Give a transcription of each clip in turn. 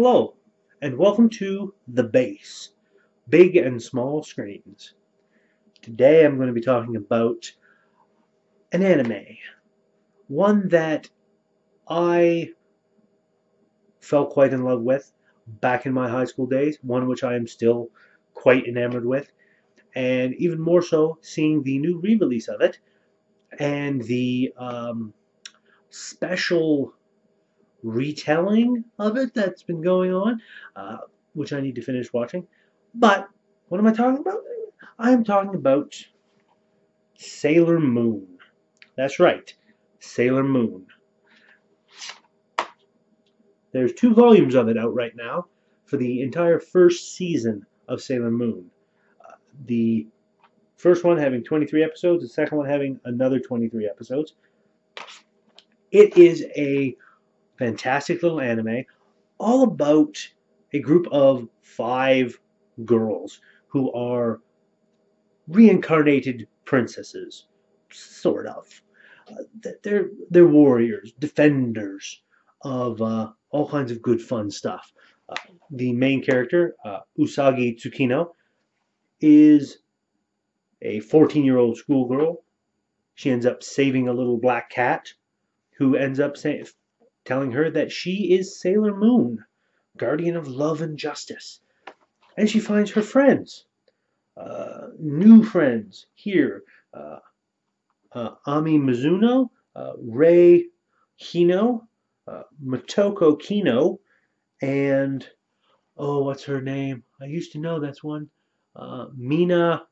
Hello, and welcome to the B.A.S S, Big and Small Screens. Today I'm going to be talking about an anime, one that I fell quite in love with back in my high school days, one which I am still quite enamored with, and even more so seeing the new re-release of it and the special retelling of it that's been going on, uh, which I need to finish watching. But what am I talking about? I'm talking about Sailor Moon. That's right, Sailor Moon. There's 2 volumes of it out right now for the entire first season of Sailor Moon. The first one having 23 episodes, the second one having another 23 episodes. It is a fantastic little anime all about a group of 5 girls who are reincarnated princesses, sort of. They're warriors, defenders of all kinds of good fun stuff. Uh, the main character, Usagi Tsukino, is a 14-year-old schoolgirl. She ends up saving a little black cat who ends up telling her that she is Sailor Moon, guardian of love and justice. And she finds her friends, new friends here. Uh, Ami Mizuno, Rei Hino, Motoko Kino, and what's her name? I used to know that's one. Mina.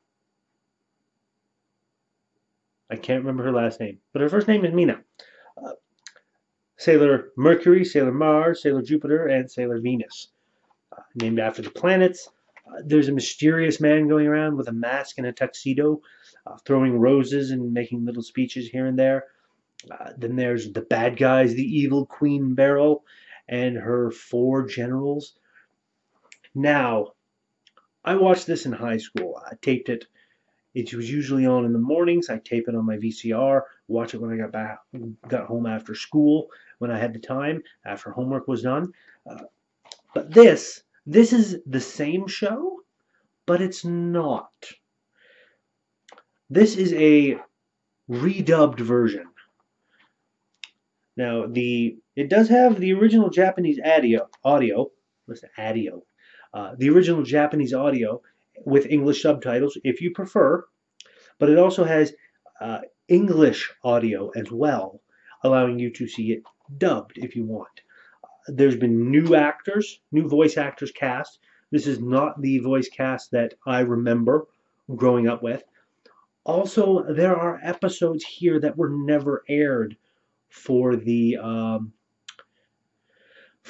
I can't remember her last name, but her first name is Mina. Uh, Sailor Mercury, Sailor Mars, Sailor Jupiter, and Sailor Venus, named after the planets. There's a mysterious man going around with a mask and a tuxedo, throwing roses and making little speeches here and there. Then there's the bad guys, the evil Queen Beryl and her 4 generals. Now, I watched this in high school. I taped it. It was usually on in the mornings. I tape it on my VCR, watch it when I got home after school, when I had the time, after homework was done. But this is the same show, but it's not. This is a redubbed version. Now, it does have the original Japanese audio. Listen, audio. The original Japanese audio with English subtitles, if you prefer. But it also has English audio as well, allowing you to see it dubbed if you want. There's been new actors, new voice actors cast. This is not the voice cast that I remember growing up with. Also, there are episodes here that were never aired for the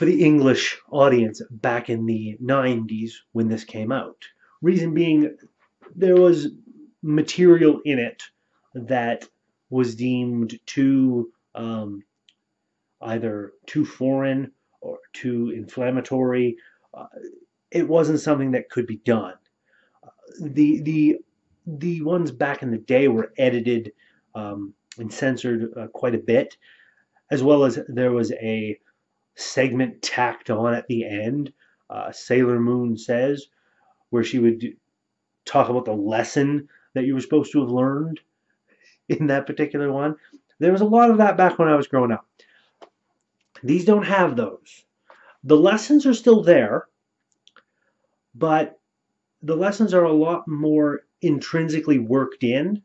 English audience back in the 90s when this came out. Reason being, there was material in it that was deemed too either too foreign or too inflammatory. Uh, it wasn't something that could be done. The ones back in the day were edited and censored quite a bit, as well as there was a segment tacked on at the end. Sailor Moon Says, where she would talk about the lesson that you were supposed to have learned in that particular one. There was a lot of that back when I was growing up. These don't have those. The lessons are still there, but the lessons are a lot more intrinsically worked in.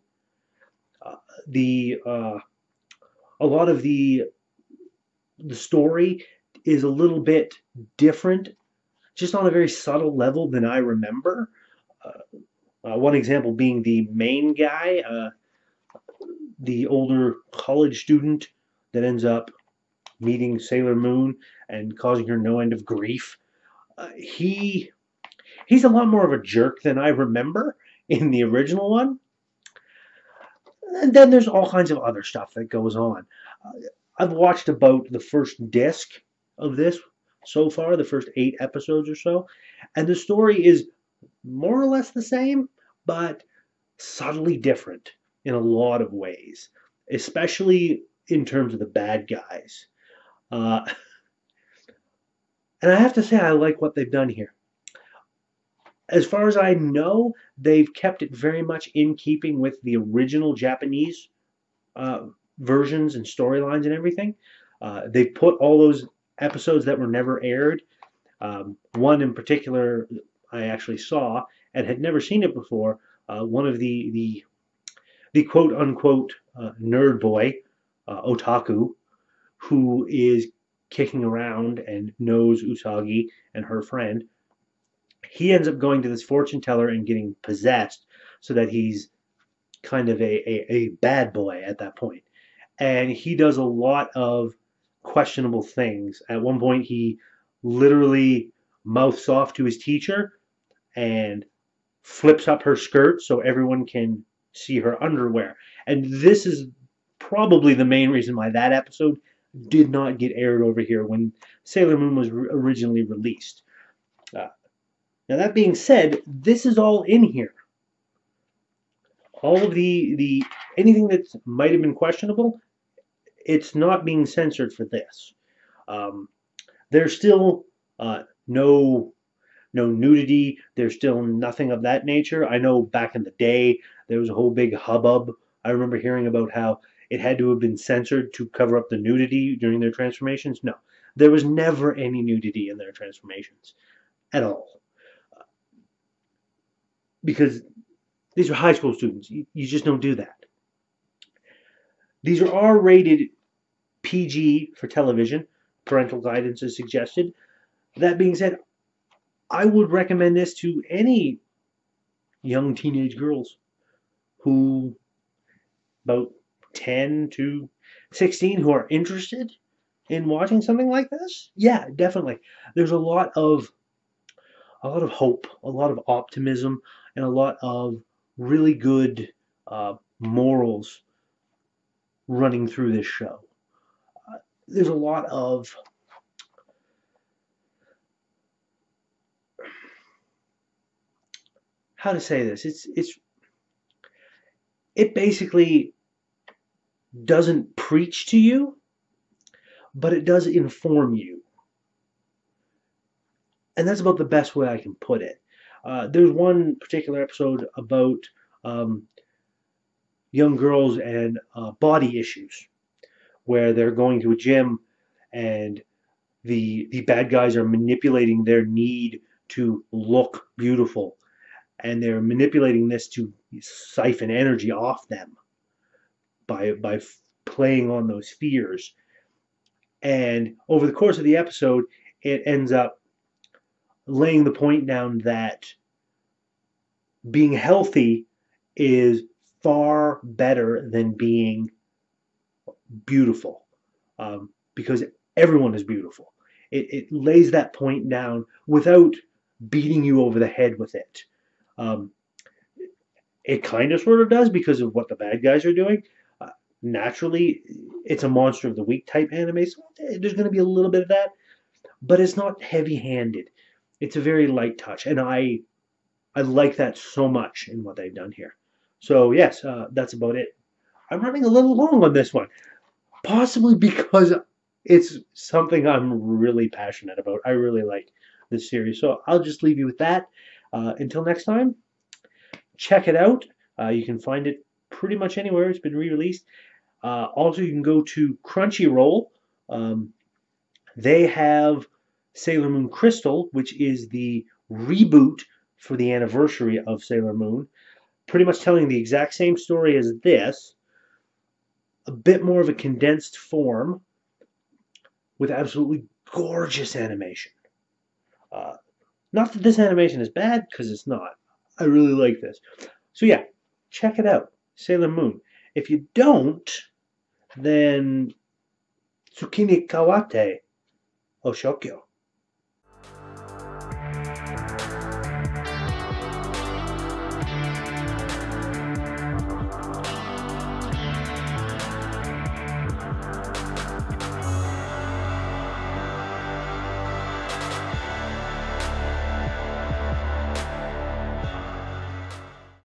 The A lot of the story is a little bit different, just on a very subtle level than I remember. One example being the main guy, the older college student that ends up meeting Sailor Moon and causing her no end of grief. He's a lot more of a jerk than I remember in the original one. And then there's all kinds of other stuff that goes on. I've watched about the first disc of this so far, the first 8 episodes or so, and the story is more or less the same, but subtly different in a lot of ways, especially in terms of the bad guys. Uh, And I have to say, I like what they've done here. As far as I know, they've kept it very much in keeping with the original Japanese uh, versions and storylines and everything. They've put all those episodes that were never aired. One in particular I actually saw and had never seen it before. One of the quote unquote nerd boy, otaku, who is kicking around and knows Usagi and her friend. He ends up going to this fortune teller and getting possessed so that he's kind of a bad boy at that point. And he does a lot of questionable things. At one point, he literally mouths off to his teacher and flips up her skirt so everyone can see her underwear. And this is probably the main reason why that episode did not get aired over here when Sailor Moon was originally released. Uh, Now that being said, this is all in here. All of the anything that might have been questionable, it's not being censored for this. Um, there's still no nudity. There's still nothing of that nature. I know back in the day there was a whole big hubbub. I remember hearing about how it had to have been censored to cover up the nudity during their transformations. No, there was never any nudity in their transformations at all, because these are high school students. You just don't do that. These are R-rated, PG for television. Parental guidance is suggested. That being said, I would recommend this to any young teenage girls who, about 10 to 16, who are interested in watching something like this. Yeah, definitely. There's a lot of hope, a lot of optimism, and a lot of really good morals running through this show. There's a lot of how to say this. It basically doesn't preach to you, but it does inform you, and that's about the best way I can put it. There's one particular episode about um, young girls and body issues, where they're going to a gym and the bad guys are manipulating their need to look beautiful, and they're manipulating this to siphon energy off them by playing on those fears. And over the course of the episode, it ends up laying the point down that being healthy is far better than being beautiful, because everyone is beautiful. It lays that point down without beating you over the head with it. Um, it kind of sort of does because of what the bad guys are doing. Uh, Naturally, it's a monster of the week type anime, so there's going to be a little bit of that, but it's not heavy handed. It's a very light touch, and I like that so much in what they've done here. So yes, that's about it. I'm running a little long on this one, possibly because it's something I'm really passionate about. I really like this series, so I'll just leave you with that. Until next time, check it out. You can find it pretty much anywhere. It's been re-released. Also, you can go to Crunchyroll. Um, they have Sailor Moon Crystal, which is the reboot for the anniversary of Sailor Moon, pretty much telling the exact same story as this, a bit more of a condensed form with absolutely gorgeous animation. Uh, Not that this animation is bad, because it's not. I really like this. So yeah, check it out, Sailor Moon. If you don't, then Tsukini Kawate Oshokyo.